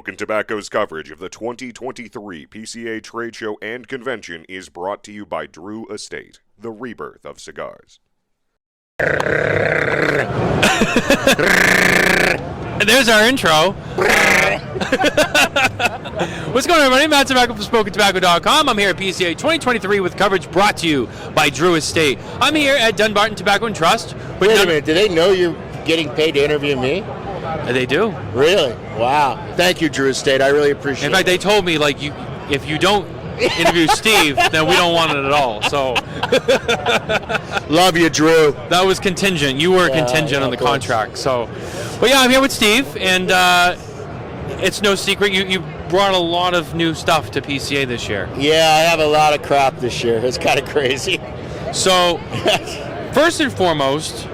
Smokin' Tobacco's coverage of the 2023 PCA Trade Show and Convention is brought to you by Drew Estate, the rebirth of cigars. There's our intro. What's going on, everybody? Matt Tobacco from SmokinTobacco.com. I'm here at PCA 2023 with coverage brought to you by Drew Estate. I'm here at Dunbarton Tobacco and Trust. Wait a minute, do they know you're getting paid to interview me? They do. Really? Wow. Thank you, Drew Estate. I really appreciate it. In fact, they told me, like, if you don't interview Steve, then we don't want it at all. So, love you, Drew. That was contingent. You were contingent on the contract. So, but yeah, I'm here with Steve, and it's no secret you brought a lot of new stuff to PCA this year. Yeah, I have a lot of crap this year. It's kind of crazy. So, first and foremost,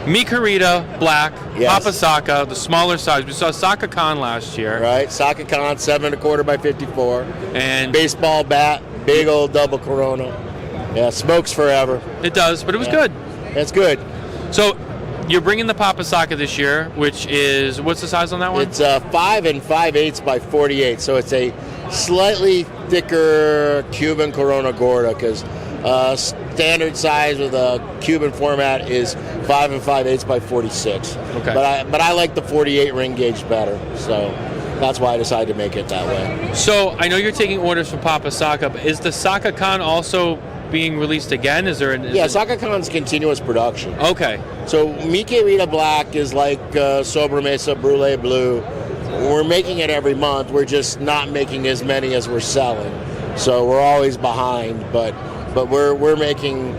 Mikirita Black, yes. Papa Saka, the smaller size. We saw Saka Khan last year. Right, Saka Khan, 7.25 by 54. And baseball bat, big old double Corona. Yeah, smokes forever. It does, but it was good. It's good. So, you're bringing the Papa Saka this year, which is, what's the size on that one? It's 5 5/8 by 48, so it's a slightly thicker Cuban Corona Gorda, because standard size with a Cuban format is 5 5/8 by 46. Okay. But I like the 48 ring gauge better, so that's why I decided to make it that way. So I know you're taking orders for Papa Saka, but is the Saka Khan also being released again? Is there? Saka Khan's continuous production. Okay. So Mikirita Black is like Sobremesa Brûlée Blue. We're making it every month. We're just not making as many as we're selling, so we're always behind. But we're making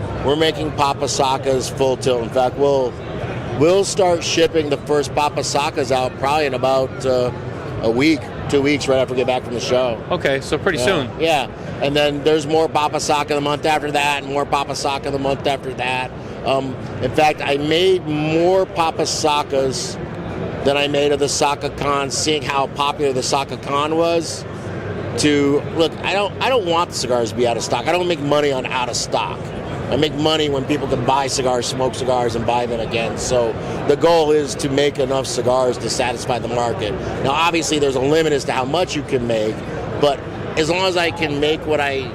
Papa Sakas full tilt. In fact, we'll start shipping the first Papa Sakas out probably in about a week, 2 weeks right after we get back from the show. Okay, so pretty soon. Yeah, and then there's more Papa Saka the month after that, and more Papa Saka the month after that. In fact, I made more Papa Sakas than I made of the Saka Khan, seeing how popular the Saka Khan was. Look, I don't want the cigars to be out of stock. I don't make money on out of stock. I make money when people can buy cigars, smoke cigars, and buy them again. So the goal is to make enough cigars to satisfy the market. Now, obviously, there's a limit as to how much you can make, but as long as I can make what I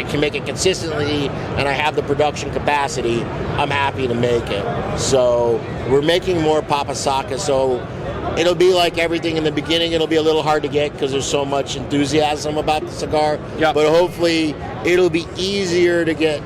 can make it consistently and I have the production capacity, I'm happy to make it. So we're making more Papa Saka, so it'll be like everything in the beginning. It'll be a little hard to get because there's so much enthusiasm about the cigar. Yep. But hopefully it'll be easier to get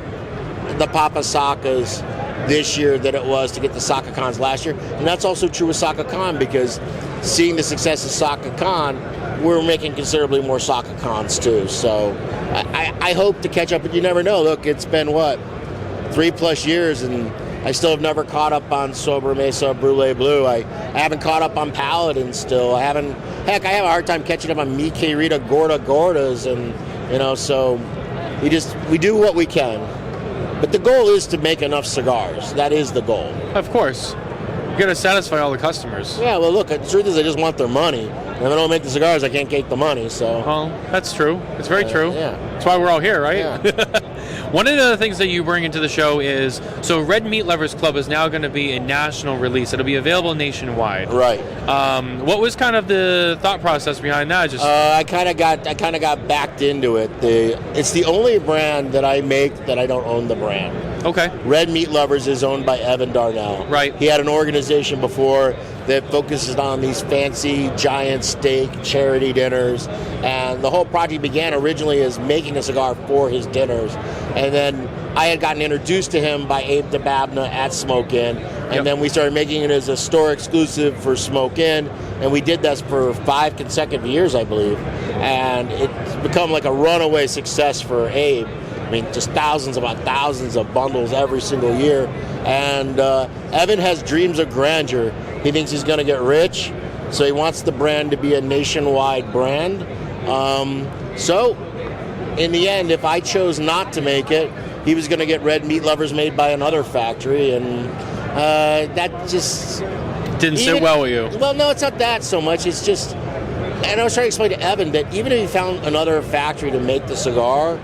the Papa Sakas this year than it was to get the Saka Khans last year. And that's also true with Saka Khan, because seeing the success of Saka Khan, we're making considerably more Saka Khans too. So I hope to catch up, but you never know. Look, it's been, 3+ years, and I still have never caught up on Sobremesa Brûlée Blue. I haven't caught up on Paladin still. I have a hard time catching up on Mikirita Gordas, and so we do what we can. But the goal is to make enough cigars. That is the goal. Of course. You got to satisfy all the customers. Yeah, well, look, the truth is I just want their money. And if I don't make the cigars, I can't get the money, so. Well, that's true. It's very true. Yeah. That's why we're all here, right? Yeah. One of the other things that you bring into the show is, so Red Meat Lovers Club is now going to be a national release. It'll be available nationwide. Right. What was kind of the thought process behind that? Just I kind of got backed into it. It's the only brand that I make that I don't own the brand. Okay. Red Meat Lovers is owned by Evan Darnell. Right. He had an organization before that focuses on these fancy giant steak charity dinners, and the whole project began originally as making a cigar for his dinners, and then I had gotten introduced to him by Abe DeBabna at Smoke Inn, and then we started making it as a store exclusive for Smoke Inn, and we did this for 5 consecutive years, I believe, and it's become like a runaway success for Abe. I mean, just thousands of bundles every single year. And Evan has dreams of grandeur. He thinks he's going to get rich, so he wants the brand to be a nationwide brand. So, in the end, if I chose not to make it, he was going to get Red Meat Lovers made by another factory, and that just didn't sit well with you. Well, no, it's not that so much. It's just, and I was trying to explain to Evan that even if he found another factory to make the cigar,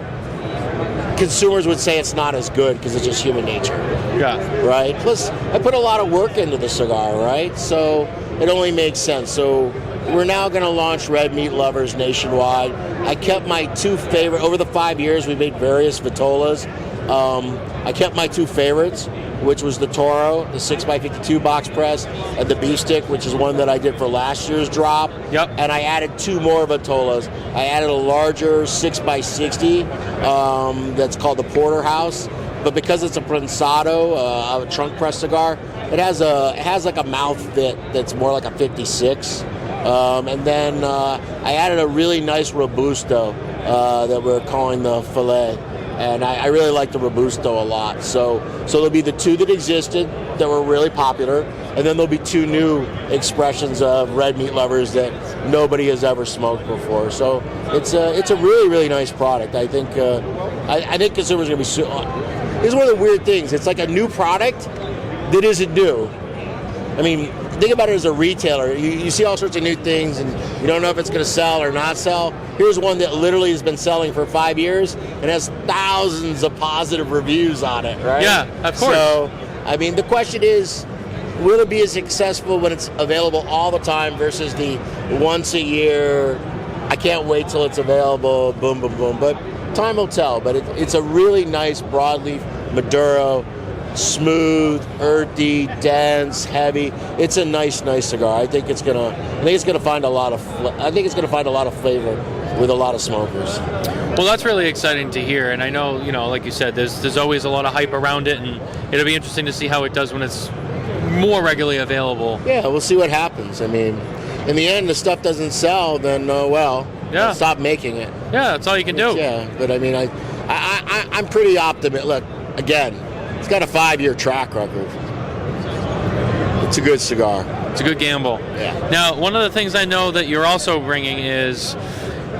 consumers would say it's not as good because it's just human nature. Yeah. Right? Plus, I put a lot of work into the cigar, right? So it only makes sense. So we're now going to launch Red Meat Lovers nationwide. I kept my two favorite, over the 5 years we made various Vitolas. I kept my two favorites, which was the Toro, the 6x52 box press, and the Beef Stick, which is one that I did for last year's drop. Yep. And I added two more Vitolas. I added a larger 6x60 that's called the Porterhouse. But because it's a Prensado, a trunk press cigar, it has like a mouth fit that's more like a 56. And then I added a really nice Robusto that we're calling the Filet. And I really like the Robusto a lot. So there'll be the two that existed that were really popular, and then there'll be two new expressions of Red Meat Lovers that nobody has ever smoked before. So it's a really, really nice product. I think consumers are going to be. It's one of the weird things. It's like a new product that isn't new. I mean, think about it as a retailer. You see all sorts of new things, and you don't know if it's going to sell or not sell. Here's one that literally has been selling for 5 years and has thousands of positive reviews on it, right? Yeah, of course. So, I mean, the question is, will it be as successful when it's available all the time versus the once a year, I can't wait till it's available, boom, boom, boom. But time will tell. But it's a really nice broadleaf Maduro, smooth, earthy, dense, heavy. It's a nice cigar. I think it's gonna find a lot of flavor with a lot of smokers. Well, that's really exciting to hear, and I know, like you said, there's always a lot of hype around it, and it'll be interesting to see how it does when it's more regularly available. Yeah, we'll see what happens. I mean, in the end, the stuff doesn't sell, then stop making it. Yeah, that's all you can do. Yeah, but I mean, I'm pretty optimistic. Look, again, it's got a 5-year track record. It's a good cigar. It's a good gamble. Yeah. Now, one of the things I know that you're also bringing is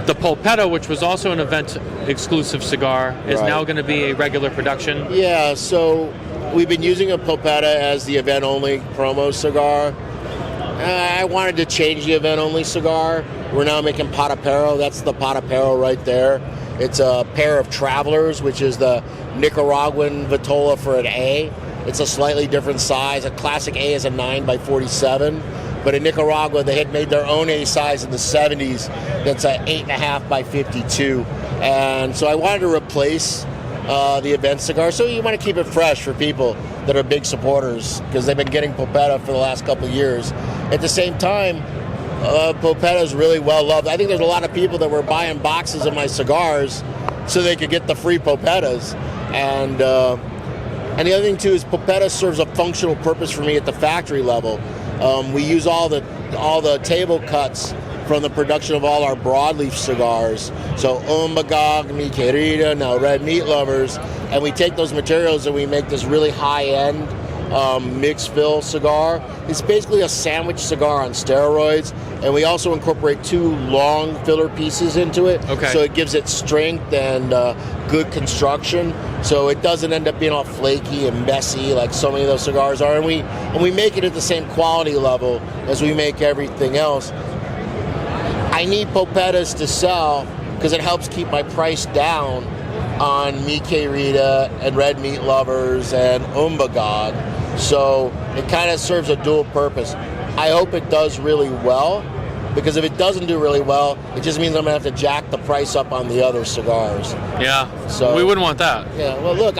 the Popetta, which was also an event-exclusive cigar, is now going to be a regular production. Yeah, so we've been using a Popetta as the event-only promo cigar. I wanted to change the event-only cigar. We're now making Potapero. That's the Potapero right there. It's a pair of Travelers, which is the Nicaraguan Vitola for an A. It's a slightly different size. A classic A is a 9x47. But in Nicaragua, they had made their own A size in the 70s that's an 8.5x52. And so I wanted to replace the event cigar. So you want to keep it fresh for people that are big supporters because they've been getting Popetta for the last couple of years. At the same time, Popetta is really well loved. I think there's a lot of people that were buying boxes of my cigars so they could get the free Popettas. And the other thing too is Popetta serves a functional purpose for me at the factory level. We use all the table cuts from the production of all our broadleaf cigars. So Umbagog, Mikirita, now Red Meat Lovers, and we take those materials and we make this really high-end mixed fill cigar. It's basically a sandwich cigar on steroids, and we also incorporate 2 long filler pieces into it. Okay. So it gives it strength and good construction. So it doesn't end up being all flaky and messy like so many of those cigars are. And we make it at the same quality level as we make everything else. I need Popettas to sell because it helps keep my price down on Mikirita and Red Meat Lovers and Umbagog. So it kind of serves a dual purpose. I hope it does really well, because if it doesn't do really well, it just means I'm going to have to jack the price up on the other cigars. Yeah, so we wouldn't want that. Yeah, well, look,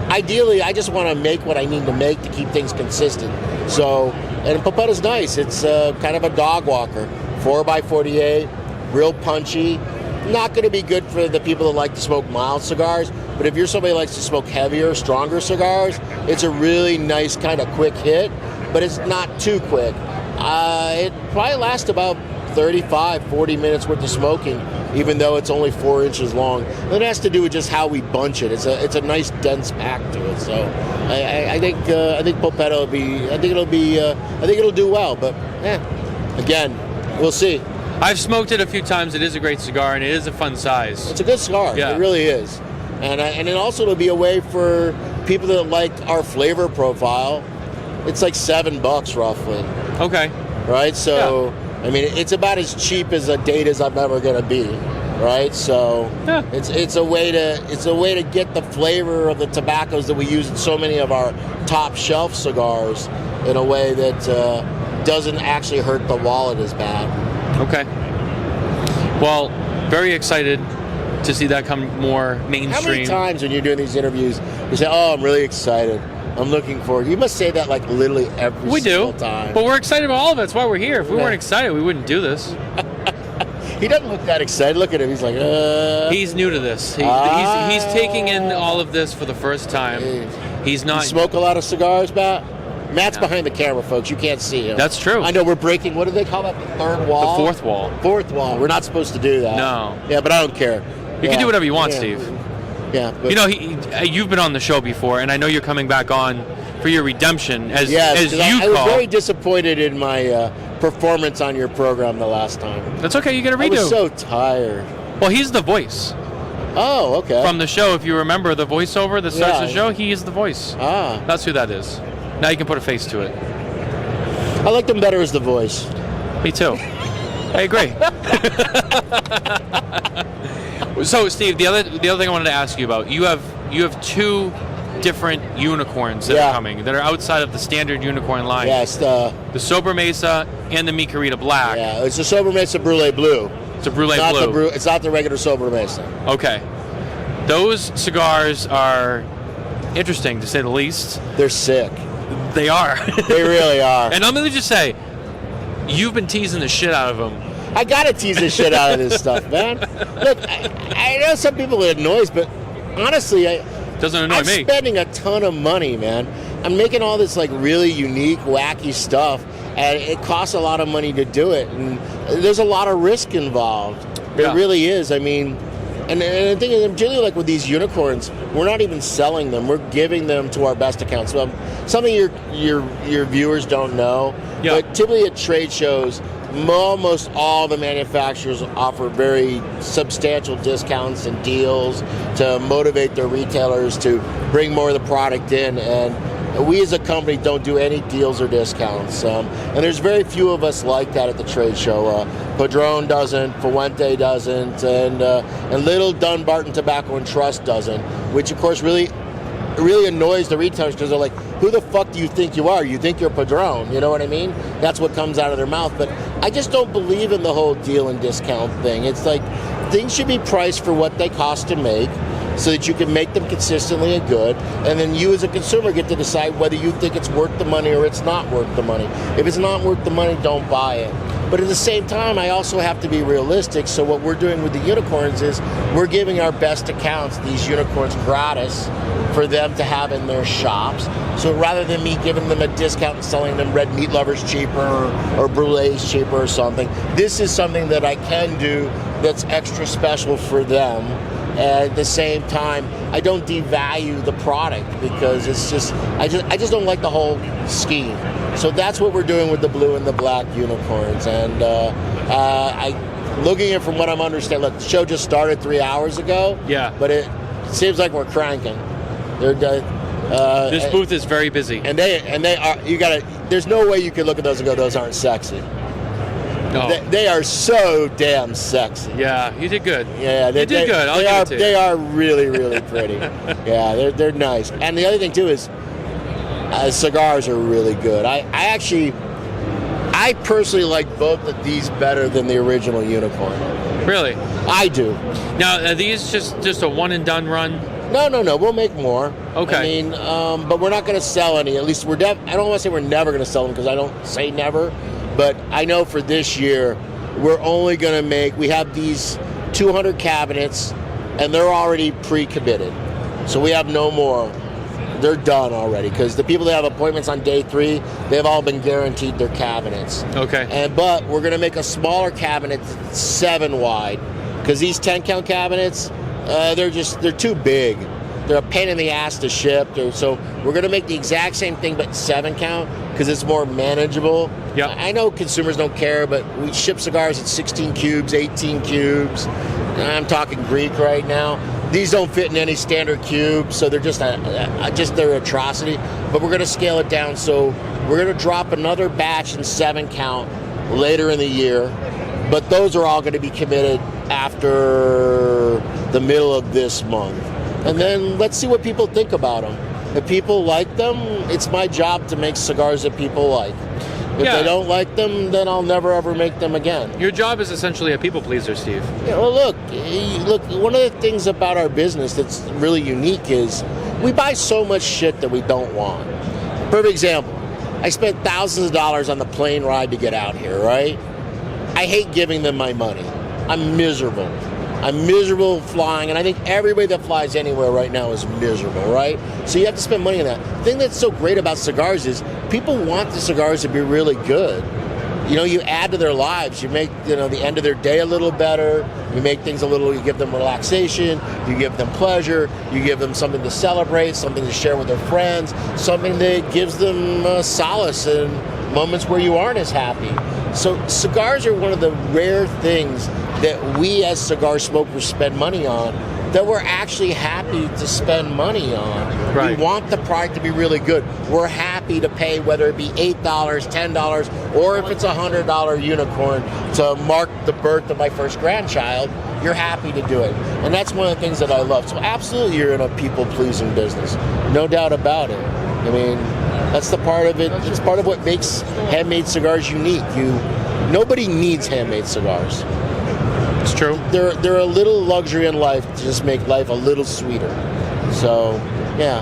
ideally, I just want to make what I need to make to keep things consistent. So, and Popetta's nice. It's kind of a dog walker. 4x48, real punchy. Not going to be good for the people that like to smoke mild cigars, but if you're somebody who likes to smoke heavier, stronger cigars, it's a really nice kind of quick hit, but it's not too quick. It probably lasts about 35, 40 minutes worth of smoking, even though it's only 4 inches long. It has to do with just how we bunch it. It's a nice dense pack to it. So I think Popetta will be. I think it'll do well. But again, we'll see. I've smoked it a few times. It is a great cigar, and it is a fun size. It's a good cigar. Yeah. It really is. And then also it'll be a way for people that like our flavor profile. It's like $7 roughly. Okay. Right? So, yeah. I mean, it's about as cheap as a date as I'm ever going to be. Right? So, yeah. it's a way to get the flavor of the tobaccos that we use in so many of our top shelf cigars in a way that doesn't actually hurt the wallet as bad. Okay. Well, very excited to see that come more mainstream. How many times when you're doing these interviews, you say, "Oh, I'm really excited. I'm looking forward." You must say that like literally every single time. But we're excited about all of it. That's why we're here. If we weren't excited, we wouldn't do this. He doesn't look that excited. Look at him. He's like, He's new to this. He's taking in all of this for the first time. He's not. You smoke a lot of cigars, Matt? Matt's behind the camera, folks. You can't see him. That's true. I know we're breaking, what do they call that? The third wall? The fourth wall. Fourth wall. We're not supposed to do that. No. Yeah, but I don't care. You can do whatever you want, Steve. Yeah. But, you know, you've been on the show before, and I know you're coming back on for your redemption, as you I call. was very disappointed in my performance on your program the last time. That's okay. You get a redo. I was so tired. Well, he's the voice. Oh, okay. From the show, if you remember the voiceover that starts the show, he is the voice. Ah. That's who that is. Now you can put a face to it. I liked him better as the voice. Me too. I agree. So, Steve, the other thing I wanted to ask you about, you have two different unicorns that are coming, that are outside of the standard unicorn line. Yes, the Sober Mesa and the Mikirita Black. Yeah, it's a Sober Mesa Brulee Blue. It's a Brulee Blue. It's not the regular Sober Mesa. Okay. Those cigars are interesting, to say the least. They're sick. They are. They really are. And I'm going to just say, you've been teasing the shit out of them. I got to tease the shit out of this stuff, man. Look, I know some people it annoys, but honestly, doesn't annoy me. I'm spending a ton of money, man. I'm making all this like really unique, wacky stuff, and it costs a lot of money to do it, and there's a lot of risk involved. There really is. I mean, and the thing is, particularly like with these unicorns, we're not even selling them. We're giving them to our best accounts. So, something your viewers don't know, but typically at trade shows, almost all the manufacturers offer very substantial discounts and deals to motivate their retailers to bring more of the product in, and we as a company don't do any deals or discounts, and there's very few of us like that at the trade show. Padron doesn't, Fuente doesn't, and little Dunbarton Tobacco and Trust doesn't, which of course really annoys the retailers, because they're like, who the fuck do you think you are? You think you're Padron, you know what I mean? That's what comes out of their mouth. But I just don't believe in the whole deal and discount thing. It's like, things should be priced for what they cost to make, so that you can make them consistently and good, and then you as a consumer get to decide whether you think it's worth the money or it's not worth the money. If it's not worth the money, don't buy it. But at the same time, I also have to be realistic, so what we're doing with the unicorns is we're giving our best accounts these unicorns gratis for them to have in their shops. So rather than me giving them a discount and selling them Red Meat Lovers cheaper or Brulees cheaper or something, this is something that I can do that's extra special for them. And at the same time, I don't devalue the product, because it's just I just don't like the whole scheme. So that's what we're doing with the blue and the black unicorns. And looking at it from what I'm understanding, look, the show just started 3 hours ago. Yeah. But it seems like we're cranking. This booth is very busy. And they are. There's no way you can look at those and go, those aren't sexy. No. They are so damn sexy. Yeah, you did good. Yeah, you did good. I'll give it to you. They are really, really pretty. Yeah, they're nice. And the other thing too is, cigars are really good. I personally like both of these better than the original unicorn. Really? I do. Now, are these just a one and done run? No. We'll make more. Okay. I mean, but we're not going to sell any. At least I don't want to say we're never going to sell them, because I don't say never. But I know for this year, we're only going to make, we have these 200 cabinets, and they're already pre-committed. So we have no more. They're done already, because the people that have appointments on day 3, they've all been guaranteed their cabinets. Okay. But we're going to make a smaller cabinet, 7 wide, because these 10-count cabinets, they're too big. They're a pain in the ass to ship. So we're going to make the exact same thing, but 7 count, because it's more manageable. Yeah. I know consumers don't care, but we ship cigars at 16 cubes, 18 cubes. I'm talking Greek right now. These don't fit in any standard cube, so they're just they're atrocity. But we're going to scale it down, so we're going to drop another batch in 7 count later in the year. But those are all going to be committed after the middle of this month. And then let's see what people think about them. If people like them, it's my job to make cigars that people like. If they don't like them, then I'll never ever make them again. Your job is essentially a people pleaser, Steve. Yeah, well, look. One of the things about our business that's really unique is we buy so much shit that we don't want. Perfect example. I spent thousands of dollars on the plane ride to get out here, right? I hate giving them my money. I'm miserable. I'm miserable flying, and I think everybody that flies anywhere right now is miserable, right? So you have to spend money on that. The thing that's so great about cigars is people want the cigars to be really good. You know, you add to their lives. You make, the end of their day a little better. You make things you give them relaxation. You give them pleasure. You give them something to celebrate, something to share with their friends, something that gives them solace in moments where you aren't as happy. So cigars are one of the rare things that we as cigar smokers spend money on that we're actually happy to spend money on. Right. We want the product to be really good. We're happy to pay, whether it be $8, $10, or if it's a $100 unicorn to mark the birth of my first grandchild. You're happy to do it. And that's one of the things that I love. So absolutely you're in a people-pleasing business. No doubt about it. I mean, that's the part of it. It's part of what makes handmade cigars unique. Nobody needs handmade cigars. It's true. They're a little luxury in life to just make life a little sweeter. So, yeah.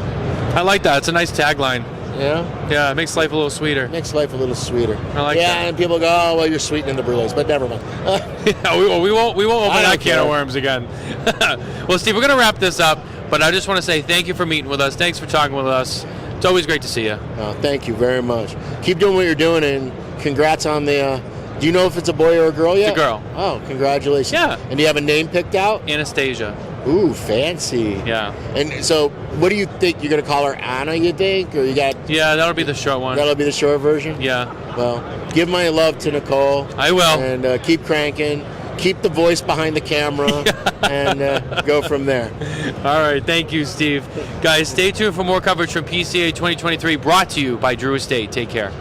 I like that. It's a nice tagline. Yeah? Yeah, it makes life a little sweeter. Makes life a little sweeter. I like that. Yeah, and people go, oh, well, you're sweetening the brulees, but never mind. Yeah, we won't open that can of worms again. Well, Steve, we're going to wrap this up, but I just want to say thank you for meeting with us. Thanks for talking with us. It's always great to see you. Oh, thank you very much. Keep doing what you're doing, and congrats on the... do you know if it's a boy or a girl yet? It's a girl. Oh, congratulations. Yeah. And do you have a name picked out? Anastasia. Ooh, fancy. Yeah. And so, what do you think? You're going to call her Anna, you think? Or you got... Yeah, that'll be the short one. That'll be the short version? Yeah. Well, give my love to Nicole. I will. And keep cranking. Keep the voice behind the camera. And go from there. All right. Thank you, Steve. Guys, stay tuned for more coverage from PCA 2023 brought to you by Drew Estate. Take care.